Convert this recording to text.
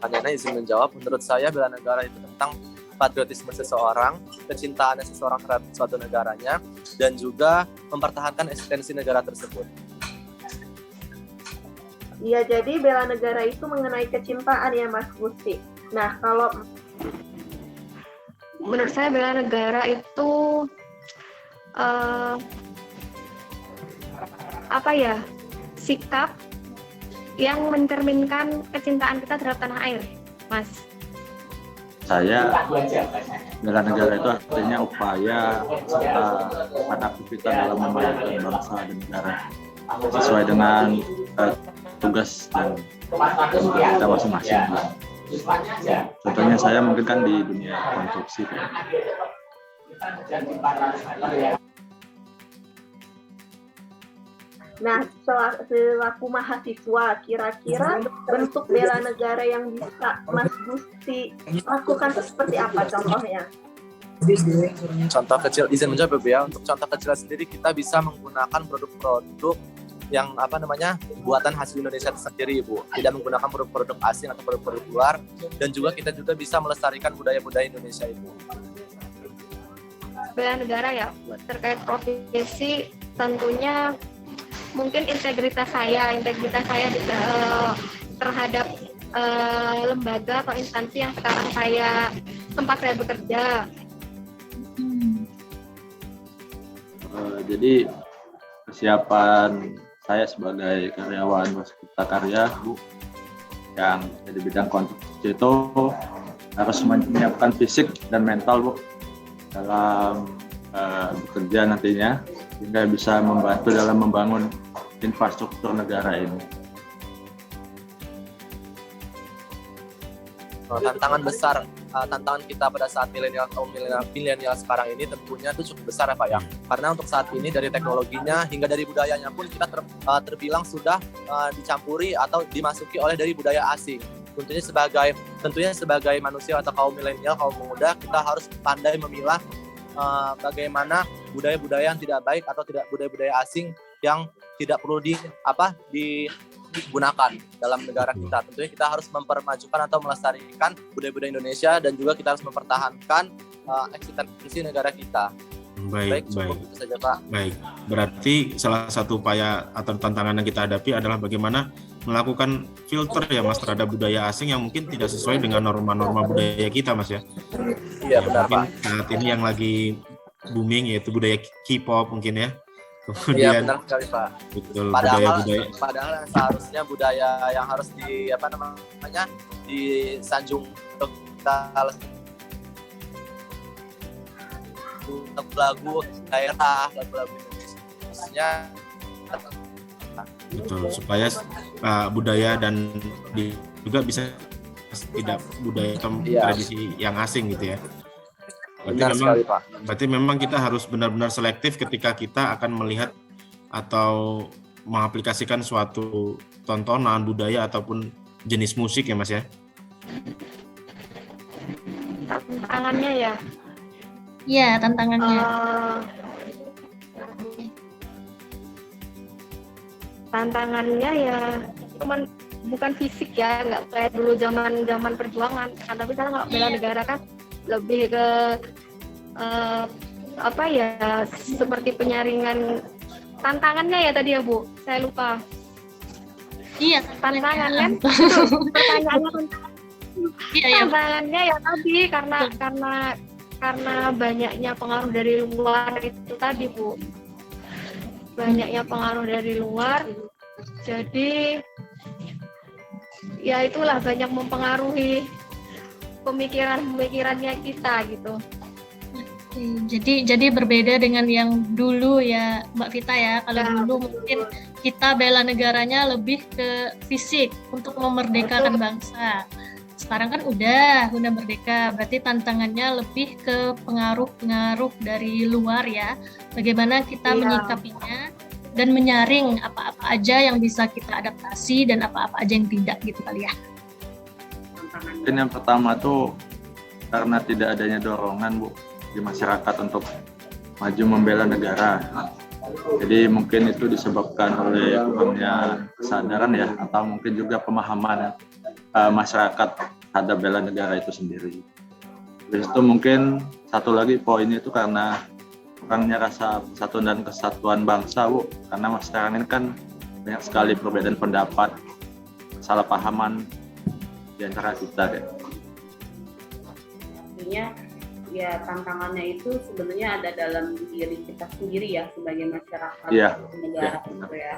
Nana izin menjawab. Menurut saya bela negara itu tentang patriotisme seseorang, kecintaannya seseorang terhadap suatu negaranya, dan juga mempertahankan eksistensi negara tersebut. Iya, jadi bela negara itu mengenai kecintaan ya Mas Gusti. Nah, kalau menurut saya bela negara itu sikap yang mencerminkan kecintaan kita terhadap tanah air, Mas. Saya bela negara itu artinya upaya serta aktivitas dalam memajukan bangsa dan negara sesuai dengan tugas dan kita masing-masing. Contohnya saya mungkin kan di dunia konstruksi. Nah, selaku mahasiswa, kira-kira bentuk bela negara yang bisa Mas Gusti lakukan seperti apa contohnya? Contoh kecil, izin menjawab ya. Untuk contoh kecil sendiri kita bisa menggunakan produk-produk yang buatan hasil Indonesia sendiri, Bu. Tidak menggunakan produk-produk asing atau produk-produk luar, dan juga kita juga bisa melestarikan budaya-budaya Indonesia, Ibu. Bela negara ya, terkait profesi tentunya mungkin integritas saya terhadap lembaga atau instansi yang sekarang tempat saya bekerja. Jadi kesiapan saya sebagai karyawan Waskita Karya, Bu, yang di bidang konstruksi itu harus menyiapkan fisik dan mental, Bu, dalam bekerja nantinya, sehingga bisa membantu dalam membangun infrastruktur negara ini. Tantangan besar, tantangan kita pada saat milenial sekarang ini tentunya itu cukup besar ya Pak ya. Karena untuk saat ini dari teknologinya hingga dari budayanya pun kita terbilang sudah dicampuri atau dimasuki oleh dari budaya asing. Tentunya sebagai manusia atau kaum milenial, kaum muda, kita harus pandai memilah bagaimana budaya-budaya yang tidak baik atau budaya-budaya asing yang tidak perlu digunakan dalam negara kita. Tentunya kita harus mempermajukan atau melestarikan budaya-budaya Indonesia, dan juga kita harus mempertahankan eksistensi negara kita. Baik. Itu saja, Pak. Baik, berarti salah satu upaya atau tantangan yang kita hadapi adalah bagaimana melakukan filter ya Mas terhadap budaya asing yang mungkin tidak sesuai dengan norma-norma budaya kita, Mas ya. Iya, benar, mungkin Pak. Saat ini yang lagi booming yaitu budaya K-pop mungkin ya. Iya, benar sekali, Pak. Betul, Padahal budaya. seharusnya budaya yang harus disanjung untuk kita lagu daerah, lagu-lagu Indonesia. Betul, supaya budaya dan juga bisa tidak budaya atau tradisi yang asing gitu ya. Berarti memang kita harus benar-benar selektif ketika kita akan melihat atau mengaplikasikan suatu tontonan budaya ataupun jenis musik ya Mas ya. Tantangannya ya. Iya, tantangannya. Tantangannya ya cuman bukan fisik ya, nggak kayak dulu zaman perjuangan. Tapi sekarang kalau bela negara kan lebih ke seperti penyaringan. Tantangannya ya tadi ya Bu, saya lupa. Iya, tantangannya. Pertanyaannya tantangannya ya tadi karena banyaknya pengaruh dari luar itu tadi Bu. Banyaknya pengaruh dari luar, jadi ya itulah banyak mempengaruhi pemikirannya kita gitu. Jadi berbeda dengan yang dulu ya Mbak Vita ya. Kalau dulu mungkin kita bela negaranya lebih ke fisik untuk memerdekakan bangsa. Sekarang kan udah merdeka, berarti tantangannya lebih ke pengaruh dari luar ya. Bagaimana kita menyikapinya dan menyaring apa-apa aja yang bisa kita adaptasi dan apa-apa aja yang tidak gitu kali ya. Mungkin yang pertama tuh karena tidak adanya dorongan Bu di masyarakat untuk maju membela negara. Jadi mungkin itu disebabkan oleh kurangnya kesadaran ya, atau mungkin juga pemahaman masyarakat terhadap bela negara itu sendiri. Terus itu mungkin satu lagi poinnya itu karena kurangnya rasa persatuan dan kesatuan bangsa, Bu. Karena sekarang ini kan banyak sekali perbedaan pendapat, kesalahpahaman di antara kita deh. Artinya ya tantangannya itu sebenarnya ada dalam diri kita sendiri ya sebagai masyarakat Iya. negara Iya, gitu ya.